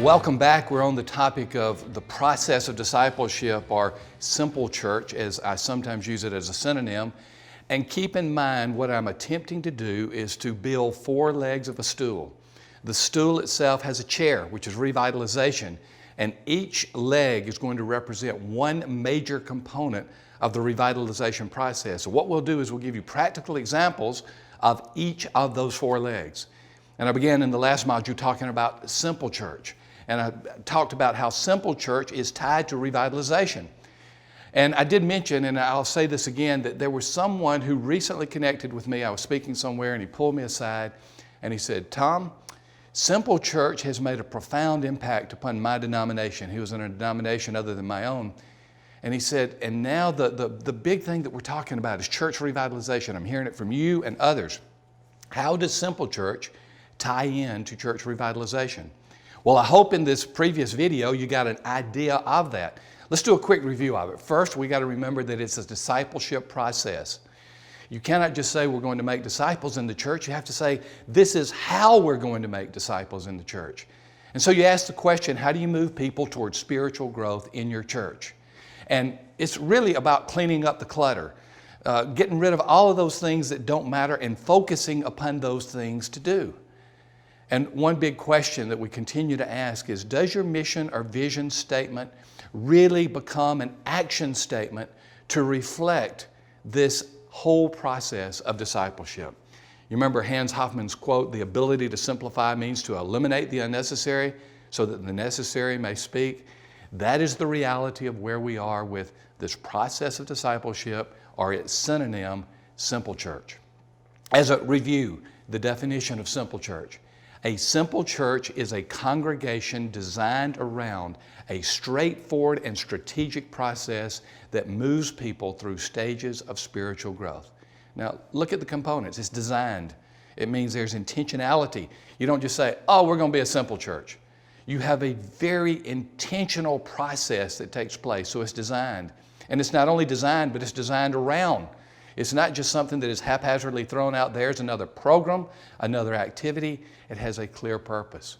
Welcome back. We're on the topic of the process of discipleship, or simple church, as I sometimes use it as a synonym. And keep in mind, what I'm attempting to do is to build four legs of a stool. The stool itself has a chair, which is revitalization, and each leg is going to represent one major component of the revitalization process. So what we'll do is we'll give you practical examples of each of those four legs. And I began in the last module talking about simple church. And I talked about how simple church is tied to revitalization. And I did mention, and I'll say this again, that there was someone who recently connected with me. I was speaking somewhere and he pulled me aside and he said, "Tom, simple church has made a profound impact upon my denomination." He was in a denomination other than my own. And he said, "And now the big thing that we're talking about is church revitalization. I'm hearing it from you and others. How does simple church tie in to church revitalization?" Well, I hope in this previous video you got an idea of that. Let's do a quick review of it. First, we got to remember that it's a discipleship process. You cannot just say we're going to make disciples in the church. You have to say this is how we're going to make disciples in the church. And so you ask the question, how do you move people towards spiritual growth in your church? And it's really about cleaning up the clutter, getting rid of all of those things that don't matter and focusing upon those things to do. And one big question that we continue to ask is, does your mission or vision statement really become an action statement to reflect this whole process of discipleship? You remember Hans Hoffman's quote, "The ability to simplify means to eliminate the unnecessary so that the necessary may speak." That is the reality of where we are with this process of discipleship, or its synonym, simple church. As a review, the definition of simple church. A simple church is a congregation designed around a straightforward and strategic process that moves people through stages of spiritual growth. Now, look at the components. It's designed. It means there's intentionality. You don't just say, "Oh, we're going to be a simple church." You have a very intentional process that takes place, so it's designed. And it's not only designed, but it's designed around. It's not just something that is haphazardly thrown out there as another program, another activity. It has a clear purpose.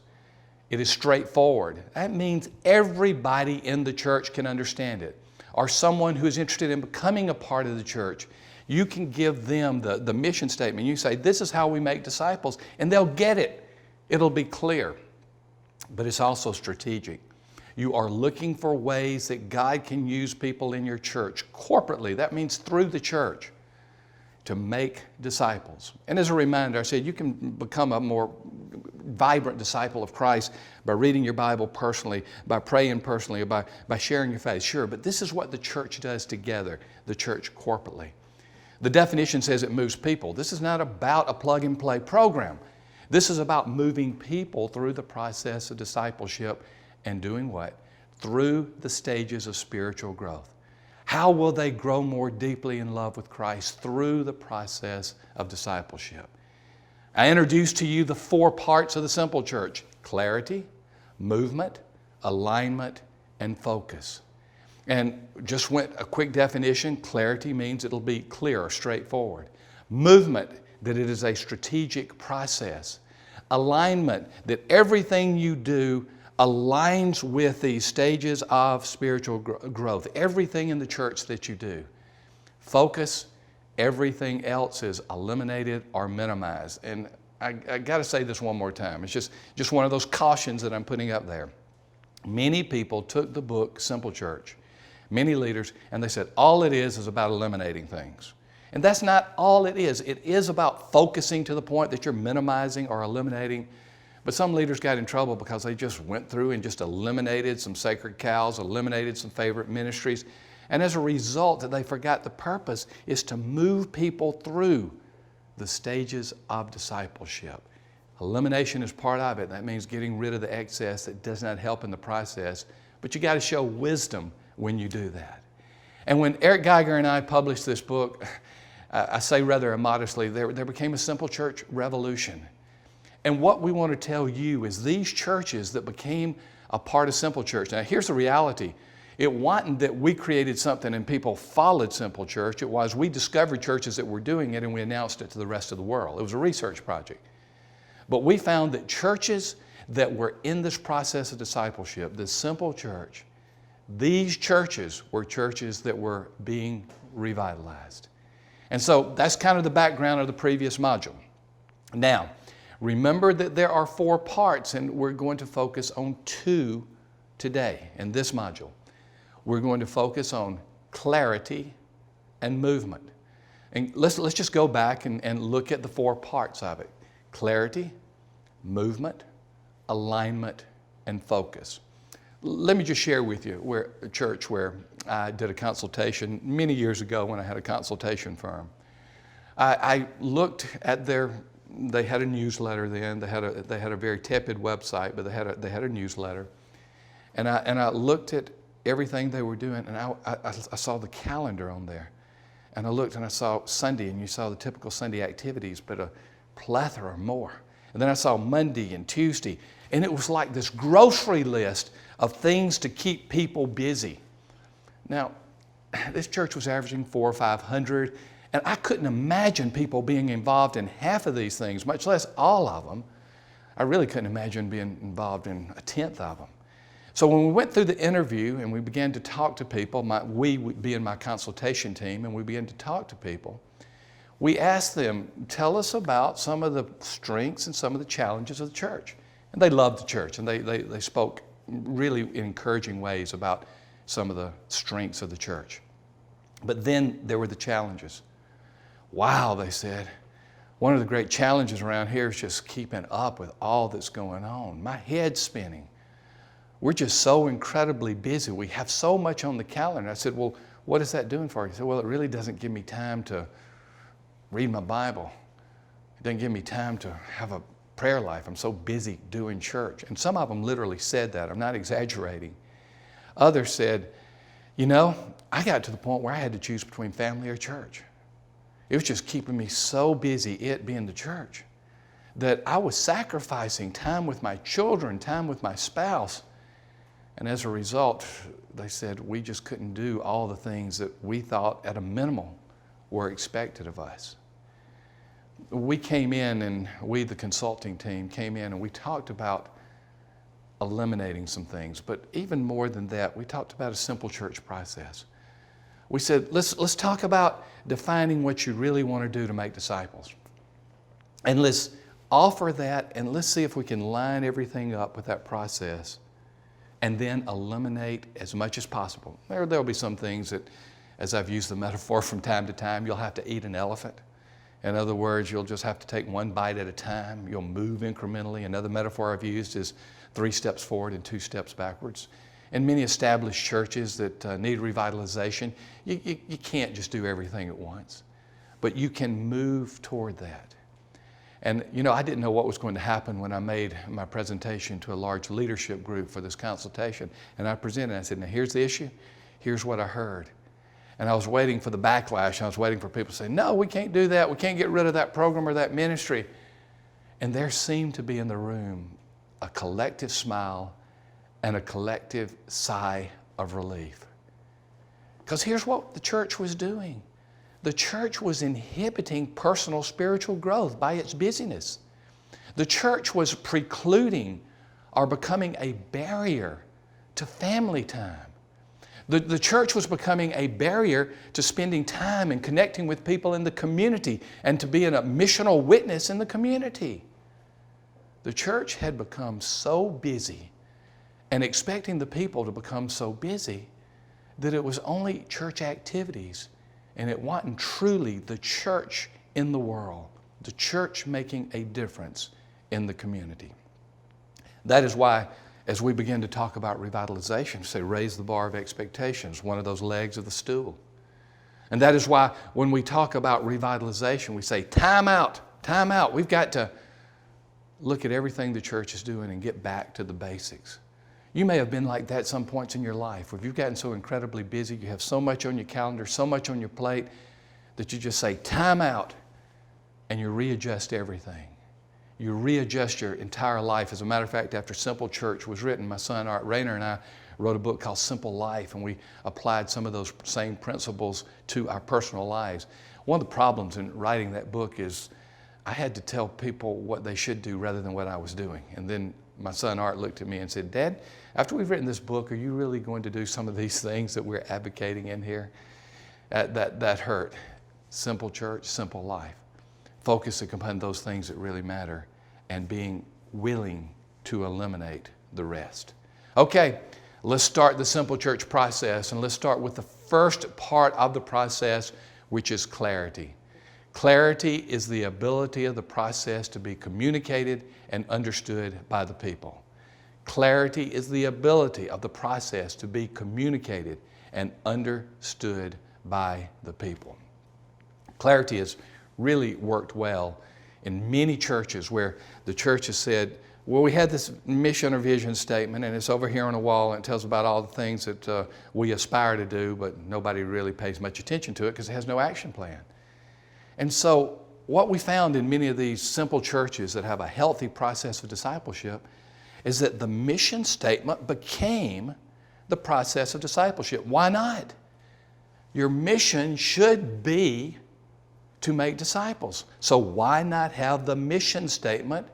It is straightforward. That means everybody in the church can understand it. Or someone who is interested in becoming a part of the church, you can give them the mission statement. You say, "This is how we make disciples," and they'll get it. It'll be clear. But it's also strategic. You are looking for ways that God can use people in your church corporately. That means through the church, to make disciples. And as a reminder, I said you can become a more vibrant disciple of Christ by reading your Bible personally, by praying personally, or by sharing your faith. Sure, but this is what the church does together, the church corporately. The definition says it moves people. This is not about a plug-and-play program. This is about moving people through the process of discipleship and doing what? Through the stages of spiritual growth. How will they grow more deeply in love with Christ? Through the process of discipleship. I introduced to you the four parts of the simple church: clarity, movement, alignment, and focus. And just went a quick definition. Clarity means it'll be clear or straightforward. Movement, that it is a strategic process. Alignment, that everything you do aligns with these stages of spiritual growth. Everything in the church that you do. Focus, everything else is eliminated or minimized. And I got to say this one more time. It's just one of those cautions that I'm putting up there. Many people took the book Simple Church, many leaders, and they said all it is about eliminating things. And that's not all it is. It is about focusing to the point that you're minimizing or eliminating. But some leaders got in trouble because they just went through and just eliminated some sacred cows, eliminated some favorite ministries. And as a result, they forgot the purpose is to move people through the stages of discipleship. Elimination is part of it. That means getting rid of the excess that does not help in the process. But you got to show wisdom when you do that. And when Eric Geiger and I published this book, I say rather immodestly, there became a simple church revolution. And what we want to tell you is these churches that became a part of Simple Church. Now, here's the reality. It wasn't that we created something and people followed Simple Church. It was we discovered churches that were doing it and we announced it to the rest of the world. It was a research project. But we found that churches that were in this process of discipleship, this simple church, these churches were churches that were being revitalized. And so that's kind of the background of the previous module. Now, remember that there are 4 parts, and we're going to focus on 2 today in this module. We're going to focus on clarity and movement. And let's just go back and look at the 4 parts of it. Clarity, movement, alignment, and focus. Let me just share with you a church where I did a consultation many years ago when I had a consultation firm. I looked at they had a newsletter then. They had a very tepid website, but they had a newsletter. And I looked at everything they were doing, and I saw the calendar on there. And I looked and I saw Sunday, and you saw the typical Sunday activities, but a plethora more. And then I saw Monday and Tuesday, and it was like this grocery list of things to keep people busy. Now, this church was averaging 400 or 500, and I couldn't imagine people being involved in half of these things, much less all of them. I really couldn't imagine being involved in a tenth of them. So when we went through the interview and we began to talk to people, we being my consultation team, and we began to talk to people, we asked them, tell us about some of the strengths and some of the challenges of the church. And they loved the church, and they spoke really encouraging ways about some of the strengths of the church. But then there were the challenges. Wow, they said, one of the great challenges around here is just keeping up with all that's going on. My head's spinning. We're just so incredibly busy. We have so much on the calendar. I said, well, what is that doing for you? He said, well, it really doesn't give me time to read my Bible. It doesn't give me time to have a prayer life. I'm so busy doing church. And some of them literally said that. I'm not exaggerating. Others said, you know, I got to the point where I had to choose between family or church. It was just keeping me so busy, it being the church, that I was sacrificing time with my children, time with my spouse. And as a result, they said we just couldn't do all the things that we thought at a minimum were expected of us. We came in, and the consulting team came in, and we talked about eliminating some things. But even more than that, we talked about a simple church process. We said, let's talk about defining what you really want to do to make disciples. And let's offer that, and let's see if we can line everything up with that process and then eliminate as much as possible. There'll be some things that, as I've used the metaphor from time to time, you'll have to eat an elephant. In other words, you'll just have to take one bite at a time. You'll move incrementally. Another metaphor I've used is 3 steps forward and 2 steps backwards. In many established churches that need revitalization, you can't just do everything at once, but you can move toward that. And you know, I didn't know what was going to happen when I made my presentation to a large leadership group for this consultation. And I presented, I said, now here's the issue, here's what I heard. And I was waiting for the backlash. I was waiting for people to say, no, we can't do that. We can't get rid of that program or that ministry. And there seemed to be in the room a collective smile and a collective sigh of relief. Because here's what the church was doing. The church was inhibiting personal spiritual growth by its busyness. The church was precluding or becoming a barrier to family time. The church was becoming a barrier to spending time and connecting with people in the community and to being a missional witness in the community. The church had become so busy and expecting the people to become so busy that it was only church activities, and it wasn't truly the church in the world, the church making a difference in the community. That is why, as we begin to talk about revitalization, say raise the bar of expectations, one of those legs of the stool. And that is why when we talk about revitalization, we say time out, time out. We've got to look at everything the church is doing and get back to the basics. You may have been like that at some points in your life where you've gotten so incredibly busy, you have so much on your calendar, so much on your plate, that you just say time out and you readjust everything. You readjust your entire life. As a matter of fact, after Simple Church was written, my son Art Rayner and I wrote a book called Simple Life, and we applied some of those same principles to our personal lives. One of the problems in writing that book is I had to tell people what they should do rather than what I was doing. And then my son Art looked at me and said, "Dad, after we've written this book, are you really going to do some of these things that we're advocating in here?" That hurt. Simple church, simple life. Focusing upon those things that really matter and being willing to eliminate the rest. Okay, let's start the simple church process, and let's start with the first part of the process, which is clarity. Clarity is the ability of the process to be communicated and understood by the people. Clarity is the ability of the process to be communicated and understood by the people. Clarity has really worked well in many churches where the church has said, well, we had this mission or vision statement, and it's over here on a wall, and it tells about all the things that we aspire to do, but nobody really pays much attention to it because it has no action plan. And so what we found in many of these simple churches that have a healthy process of discipleship is that the mission statement became the process of discipleship. Why not? Your mission should be to make disciples. So why not have the mission statement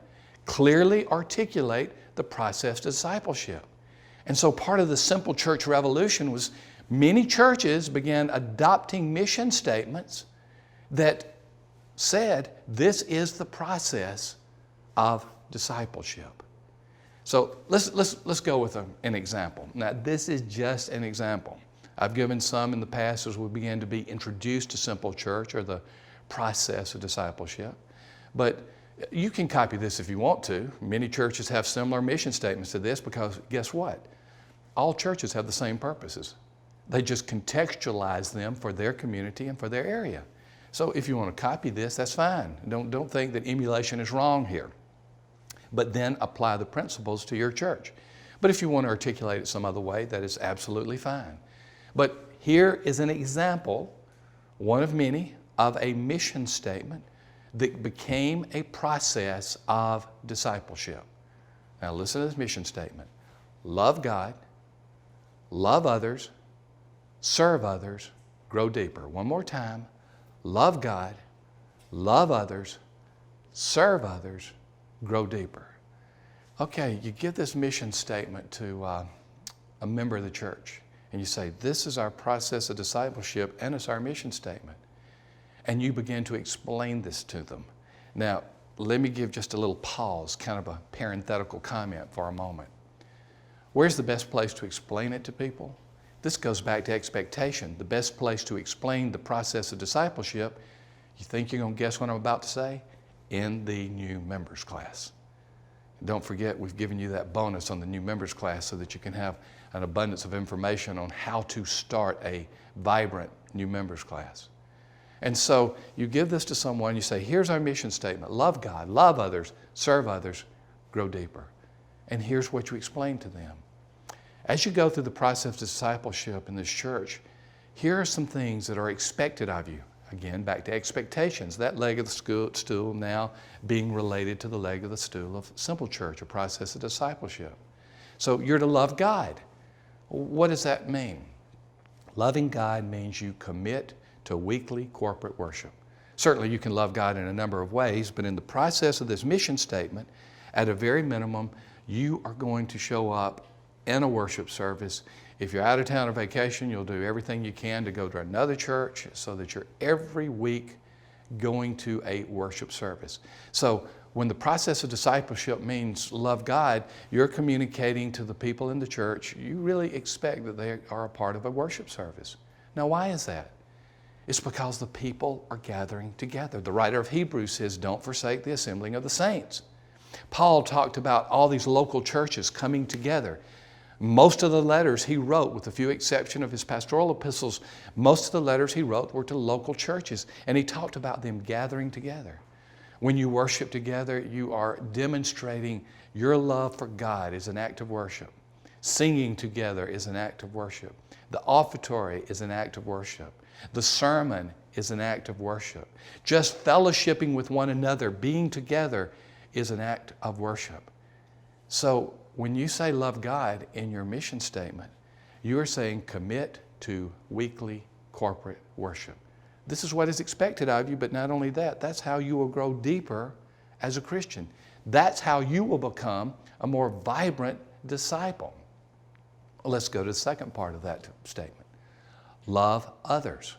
clearly articulate the process of discipleship? And so part of the simple church revolution was many churches began adopting mission statements that said, this is the process of discipleship. So let's go with an example. Now, this is just an example. I've given some in the past as we began to be introduced to simple church or the process of discipleship. But you can copy this if you want to. Many churches have similar mission statements to this because guess what? All churches have the same purposes. They just contextualize them for their community and for their area. So if you want to copy this, that's fine. Don't think that emulation is wrong here. But then apply the principles to your church. But if you want to articulate it some other way, that is absolutely fine. But here is an example, one of many, of a mission statement that became a process of discipleship. Now listen to this mission statement. Love God, love others, serve others, grow deeper. One more time. Love God, love others, serve others, grow deeper. Okay, you give this mission statement to a member of the church, and you say, this is our process of discipleship, and it's our mission statement. And you begin to explain this to them. Now, let me give just a little pause, kind of a parenthetical comment for a moment. Where's the best place to explain it to people? This goes back to expectation. The best place to explain the process of discipleship, you think you're going to guess what I'm about to say? In the new members class. Don't forget, we've given you that bonus on the new members class so that you can have an abundance of information on how to start a vibrant new members class. And so you give this to someone, you say, here's our mission statement. Love God, love others, serve others, grow deeper. And here's what you explain to them. As you go through the process of discipleship in this church, here are some things that are expected of you. Again, back to expectations. That leg of the stool now being related to the leg of the stool of simple church, a process of discipleship. So you're to love God. What does that mean? Loving God means you commit to weekly corporate worship. Certainly you can love God in a number of ways, but in the process of this mission statement, at a very minimum, you are going to show up in a worship service. If you're out of town or vacation, you'll do everything you can to go to another church so that you're every week going to a worship service. So when the process of discipleship means love God, you're communicating to the people in the church, you really expect that they are a part of a worship service. Now, why is that? It's because the people are gathering together. The writer of Hebrews says, don't forsake the assembling of the saints. Paul talked about all these local churches coming together. Most of the letters he wrote, with a few exceptions of his pastoral epistles, most of the letters he wrote were to local churches, and he talked about them gathering together. When you worship together, you are demonstrating your love for God is an act of worship. Singing together is an act of worship. The offertory is an act of worship. The sermon is an act of worship. Just fellowshipping with one another, being together, is an act of worship. So when you say love God in your mission statement, you are saying commit to weekly corporate worship. This is what is expected of you, but not only that, that's how you will grow deeper as a Christian. That's how you will become a more vibrant disciple. Let's go to the second part of that statement. Love others.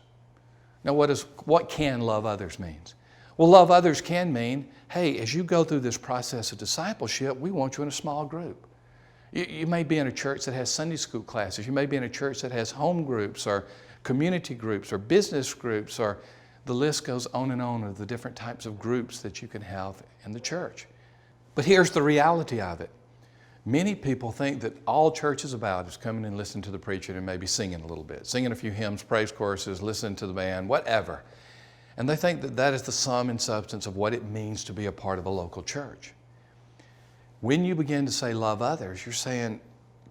Now, what can love others means? Well, love others can mean, hey, as you go through this process of discipleship, we want you in a small group. You may be in a church that has Sunday school classes. You may be in a church that has home groups or community groups or business groups, or the list goes on and on of the different types of groups that you can have in the church. But here's the reality of it. Many people think that all church is about is coming and listening to the preacher and maybe singing a little bit, singing a few hymns, praise choruses, listening to the band, whatever. And they think that that is the sum and substance of what it means to be a part of a local church. When you begin to say love others, you're saying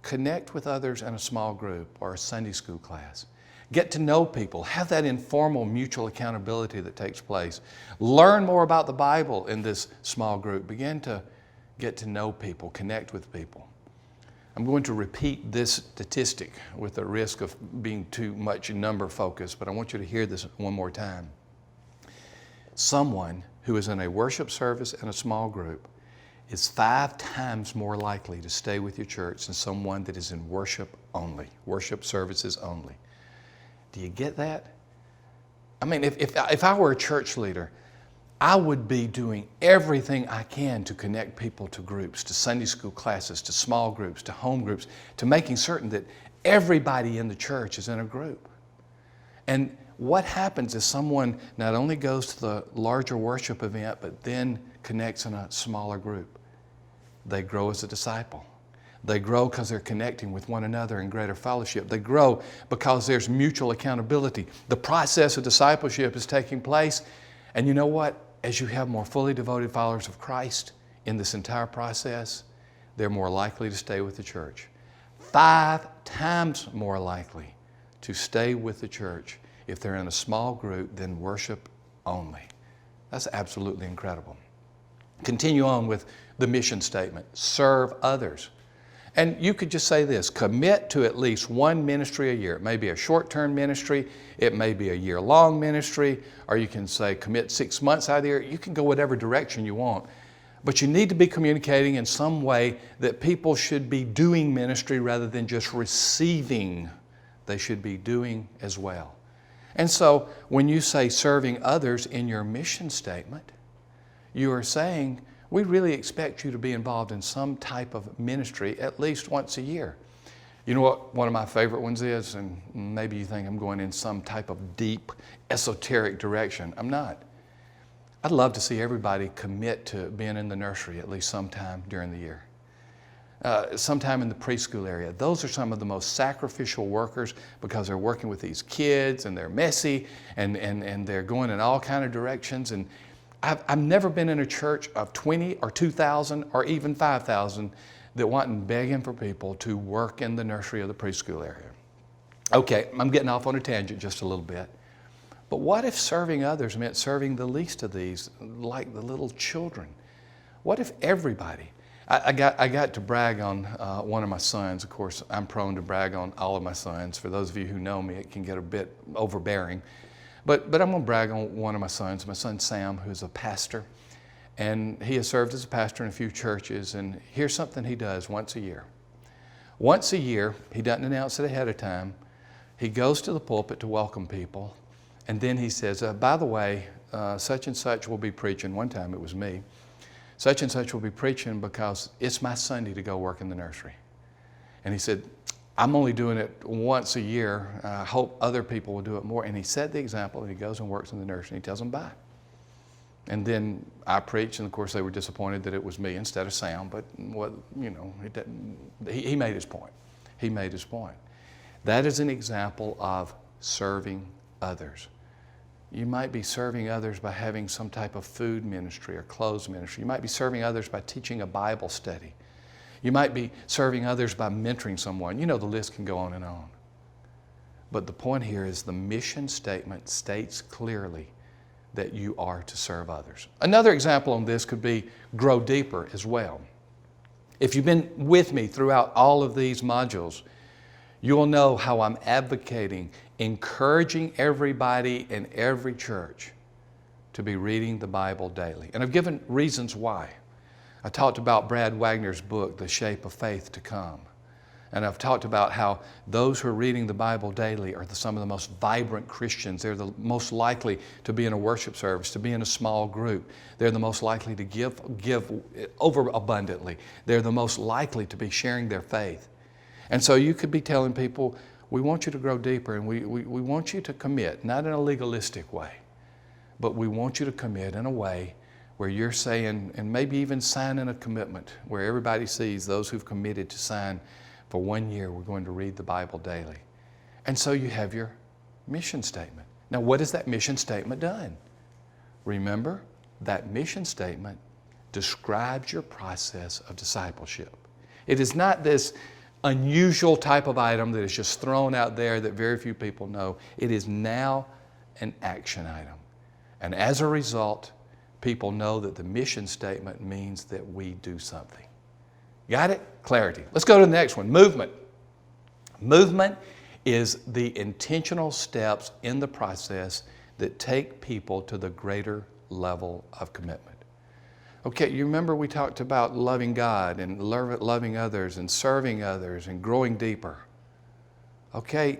connect with others in a small group or a Sunday school class. Get to know people. Have that informal mutual accountability that takes place. Learn more about the Bible in this small group. Begin to get to know people, connect with people. I'm going to repeat this statistic with the risk of being too much number focused, but I want you to hear this one more time. Someone who is in a worship service in a small group is 5 times more likely to stay with your church than someone that is in worship only, worship services only. Do you get that? I mean, if I were a church leader, I would be doing everything I can to connect people to groups, to Sunday school classes, to small groups, to home groups, to making certain that everybody in the church is in a group. And what happens is someone not only goes to the larger worship event, but then connects in a smaller group. They grow as a disciple. They grow because they're connecting with one another in greater fellowship. They grow because there's mutual accountability. The process of discipleship is taking place. And you know what? As you have more fully devoted followers of Christ in this entire process, they're more likely to stay with the church. 5 times more likely to stay with the church if they're in a small group than worship only. That's absolutely incredible. Continue on with the mission statement, serve others. And you could just say this, commit to at least one ministry a year. It may be a short-term ministry, it may be a year-long ministry, or you can say commit 6 months out of the year. You can go whatever direction you want. But you need to be communicating in some way that people should be doing ministry rather than just receiving. They should be doing as well. And so when you say serving others in your mission statement, you are saying, we really expect you to be involved in some type of ministry at least once a year. You know what one of my favorite ones is? And maybe you think I'm going in some type of deep, esoteric direction. I'm not. I'd love to see everybody commit to being in the nursery at least sometime during the year. Sometime in the preschool area. Those are some of the most sacrificial workers because they're working with these kids and they're messy and they're going in all kind of directions. And I've never been in a church of 20 or 2,000 or even 5,000 that wasn't begging for people to work in the nursery or the preschool area. Okay, I'm getting off on a tangent just a little bit. But what if serving others meant serving the least of these, like the little children? What if everybody? I got to brag on one of my sons. Of course, I'm prone to brag on all of my sons. For those of you who know me, it can get a bit overbearing. But I'm going to brag on one of my son Sam, who's a pastor. And he has served as a pastor in a few churches. And here's something he does once a year. Once a year, he doesn't announce it ahead of time. He goes to the pulpit to welcome people. And then he says, by the way, such and such will be preaching. One time it was me. Such and such will be preaching because it's my Sunday to go work in the nursery. And he said, I'm only doing it once a year. I hope other people will do it more. And he set the example, and he goes and works in the nursery, and he tells them bye. And then I preached, and of course they were disappointed that it was me instead of Sam, but what, you know, he made his point. He made his point. That is an example of serving others. You might be serving others by having some type of food ministry or clothes ministry. You might be serving others by teaching a Bible study. You might be serving others by mentoring someone. You know, the list can go on and on. But the point here is the mission statement states clearly that you are to serve others. Another example on this could be grow deeper as well. If you've been with me throughout all of these modules, you will know how I'm advocating, encouraging everybody in every church to be reading the Bible daily. And I've given reasons why. I talked about Brad Wagner's book, The Shape of Faith to Come. And I've talked about how those who are reading the Bible daily are some of the most vibrant Christians. They're the most likely to be in a worship service, to be in a small group. They're the most likely to give overabundantly. They're the most likely to be sharing their faith. And so you could be telling people, we want you to grow deeper, and we want you to commit, not in a legalistic way, but we want you to commit in a way where you're saying, and maybe even signing a commitment where everybody sees those who've committed to sign for 1 year, we're going to read the Bible daily. And so you have your mission statement. Now, what has that mission statement done? Remember, that mission statement describes your process of discipleship. It is not this unusual type of item that is just thrown out there that very few people know. It is now an action item. And as a result, people know that the mission statement means that we do something. Got it? Clarity. Let's go to the next one, movement. Movement is the intentional steps in the process that take people to the greater level of commitment. Okay, you remember we talked about loving God and loving others and serving others and growing deeper. Okay,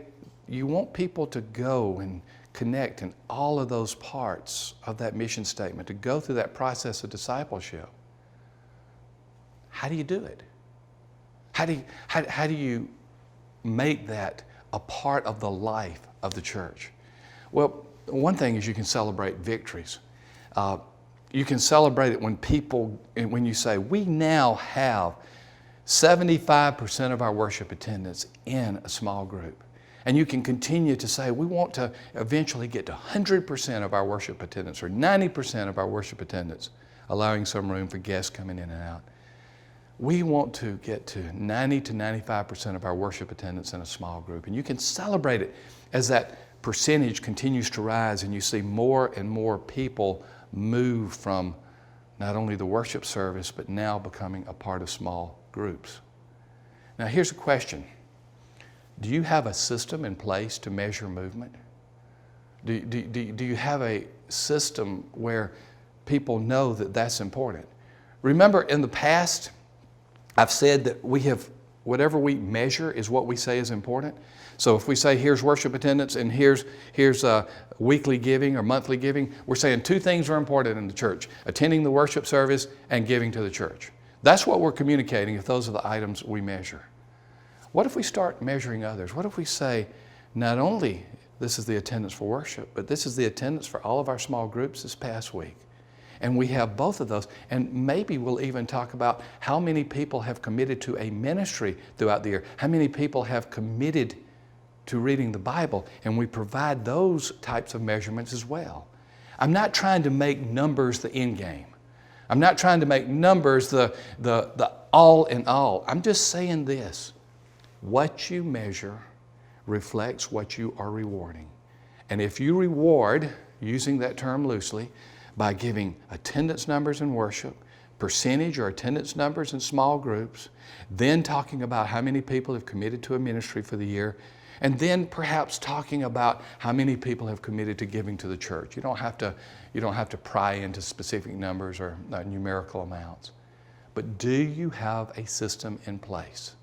you want people to go and connect in all of those parts of that mission statement, to go through that process of discipleship. How do you do it? How do you make that a part of the life of the church? Well, one thing is you can celebrate victories. You can celebrate it when you say, we now have 75% of our worship attendance in a small group. And you can continue to say, we want to eventually get to 100% of our worship attendance or 90% of our worship attendance, allowing some room for guests coming in and out. We want to get to 90 to 95% of our worship attendance in a small group. And you can celebrate it as that percentage continues to rise and you see more and more people move from not only the worship service, but now becoming a part of small groups. Now here's a question. Do you have a system in place to measure movement? Do you have a system where people know that that's important? Remember, in the past, I've said that whatever we measure is what we say is important. So if we say here's worship attendance and here's weekly giving or monthly giving, we're saying two things are important in the church: attending the worship service and giving to the church. That's what we're communicating if those are the items we measure. What if we start measuring others? What if we say, not only this is the attendance for worship, but this is the attendance for all of our small groups this past week? And we have both of those. And maybe we'll even talk about how many people have committed to a ministry throughout the year, how many people have committed to reading the Bible, and we provide those types of measurements as well. I'm not trying to make numbers the end game. I'm not trying to make numbers the all in all. I'm just saying this: what you measure reflects what you are rewarding. And if you reward, using that term loosely, by giving attendance numbers in worship, percentage or attendance numbers in small groups, then talking about how many people have committed to a ministry for the year, and then perhaps talking about how many people have committed to giving to the church. You don't have to pry into specific numbers or numerical amounts. But do you have a system in place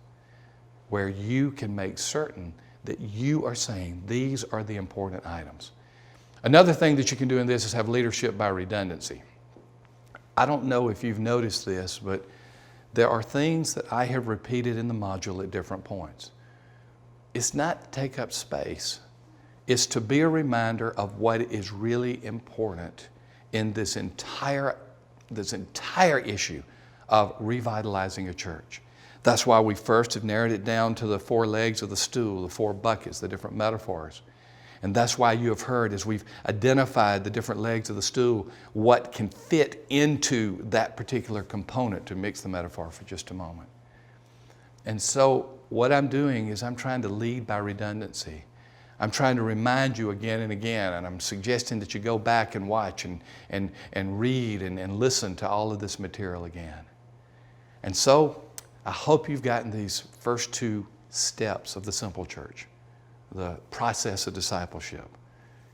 where you can make certain that you are saying these are the important items? Another thing that you can do in this is have leadership by redundancy. I don't know if you've noticed this, but there are things that I have repeated in the module at different points. It's not to take up space. It's to be a reminder of what is really important in this entire issue of revitalizing a church. That's why we first have narrowed it down to the 4 legs of the stool, the 4 buckets, the different metaphors. And that's why you have heard, as we've identified the different legs of the stool, what can fit into that particular component, to mix the metaphor for just a moment. And so what I'm doing is I'm trying to lead by redundancy. I'm trying to remind you again and again, and I'm suggesting that you go back and watch and read and listen to all of this material again. And so I hope you've gotten these first 2 steps of the simple church: the process of discipleship,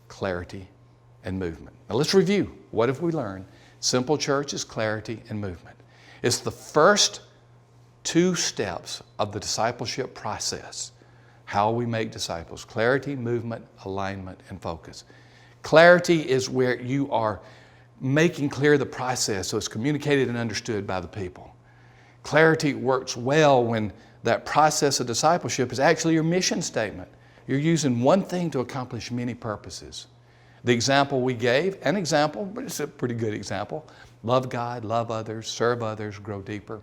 clarity, and movement. Now let's review. What have we learned? Simple church is clarity and movement. It's the first two steps of the discipleship process. How we make disciples: clarity, movement, alignment, and focus. Clarity is where you are making clear the process so it's communicated and understood by the people. Clarity works well when that process of discipleship is actually your mission statement. You're using one thing to accomplish many purposes. The example we gave, an example, but it's a pretty good example: love God, love others, serve others, grow deeper.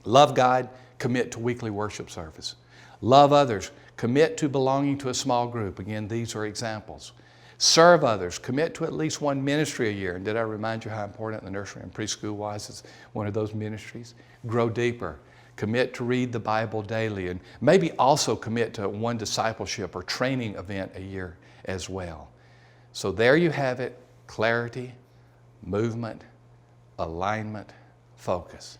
Love God, commit to weekly worship service. Love others, commit to belonging to a small group. Again, these are examples. Serve others, commit to at least one ministry a year. And did I remind you how important the nursery and preschool was? It's one of those ministries. Grow deeper, commit to read the Bible daily, and maybe also commit to one discipleship or training event a year as well. So there you have it: clarity, movement, alignment, focus.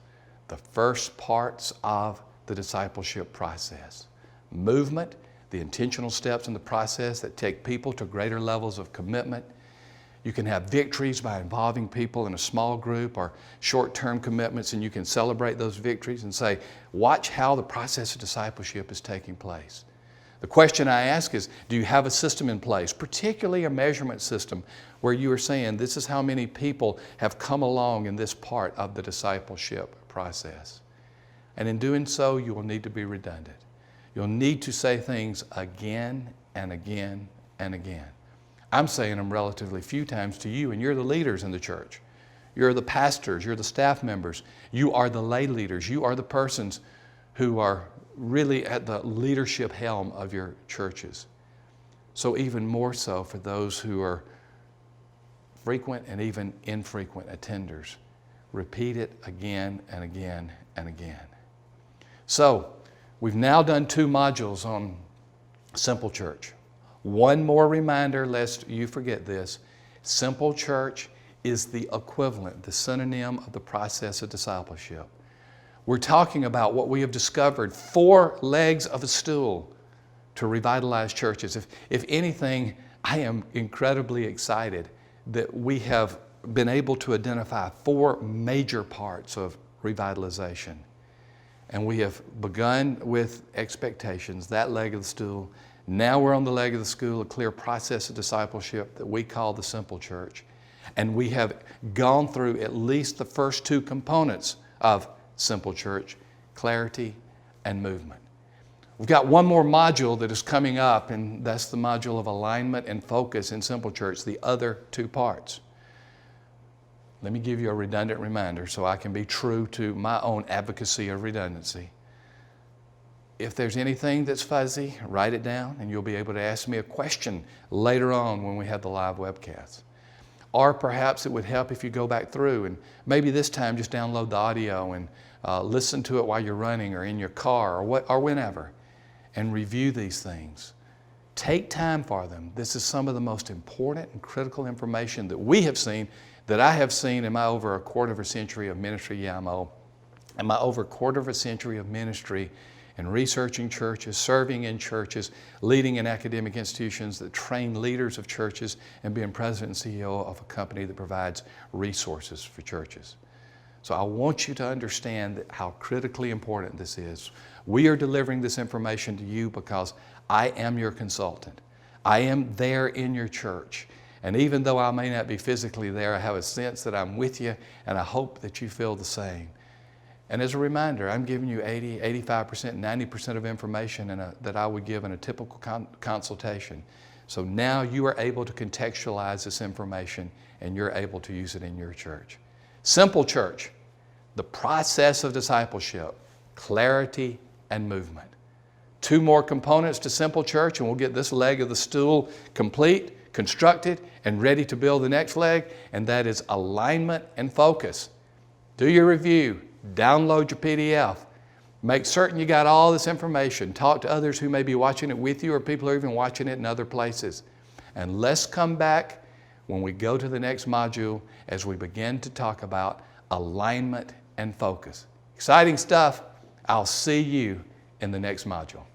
The first parts of the discipleship process. Movement, the intentional steps in the process that take people to greater levels of commitment. You can have victories by involving people in a small group or short-term commitments, and you can celebrate those victories and say, watch how the process of discipleship is taking place. The question I ask is, do you have a system in place, particularly a measurement system, where you are saying this is how many people have come along in this part of the discipleship process? And in doing so, you will need to be redundant. You'll need to say things again and again and again. I'm saying them relatively few times to you, and you're the leaders in the church. You're the pastors, you're the staff members, you are the lay leaders, you are the persons who are really at the leadership helm of your churches. So even more so for those who are frequent and even infrequent attenders. Repeat it again and again and again. So, we've now done 2 modules on Simple Church. One more reminder, lest you forget this: Simple Church is the equivalent, the synonym of the process of discipleship. We're talking about what we have discovered, 4 legs of a stool to revitalize churches. If anything, I am incredibly excited that we have been able to identify 4 major parts of revitalization. And we have begun with expectations, that leg of the stool. Now we're on the leg of the stool, a clear process of discipleship that we call the Simple Church. And we have gone through at least the first 2 components of Simple Church: clarity and movement. We've got one more module that is coming up, and that's the module of alignment and focus in Simple Church, the other 2 parts. Let me give you a redundant reminder so I can be true to my own advocacy of redundancy. If there's anything that's fuzzy, write it down, and you'll be able to ask me a question later on when we have the live webcast. Or perhaps it would help if you go back through and maybe this time just download the audio and listen to it while you're running or in your car or whenever, and review these things. Take time for them. This is some of the most important and critical information that we have seen, that I have seen in my over a quarter of a century of ministry, Yamo, and my over a quarter of a century of ministry and researching churches, serving in churches, leading in academic institutions that train leaders of churches, and being president and CEO of a company that provides resources for churches. So I want you to understand how critically important this is. We are delivering this information to you because I am your consultant. I am there in your church. And even though I may not be physically there, I have a sense that I'm with you, and I hope that you feel the same. And as a reminder, I'm giving you 80, 85%, 90% of information that I would give in a typical consultation. So now you are able to contextualize this information, and you're able to use it in your church. Simple Church, the process of discipleship, clarity and movement. 2 more components to Simple Church, and we'll get this leg of the stool complete, constructed, and ready to build the next leg, and that is alignment and focus. Do your review, download your PDF, make certain you got all this information, talk to others who may be watching it with you, or people who are even watching it in other places. And let's come back when we go to the next module as we begin to talk about alignment and focus. Exciting stuff. I'll see you in the next module.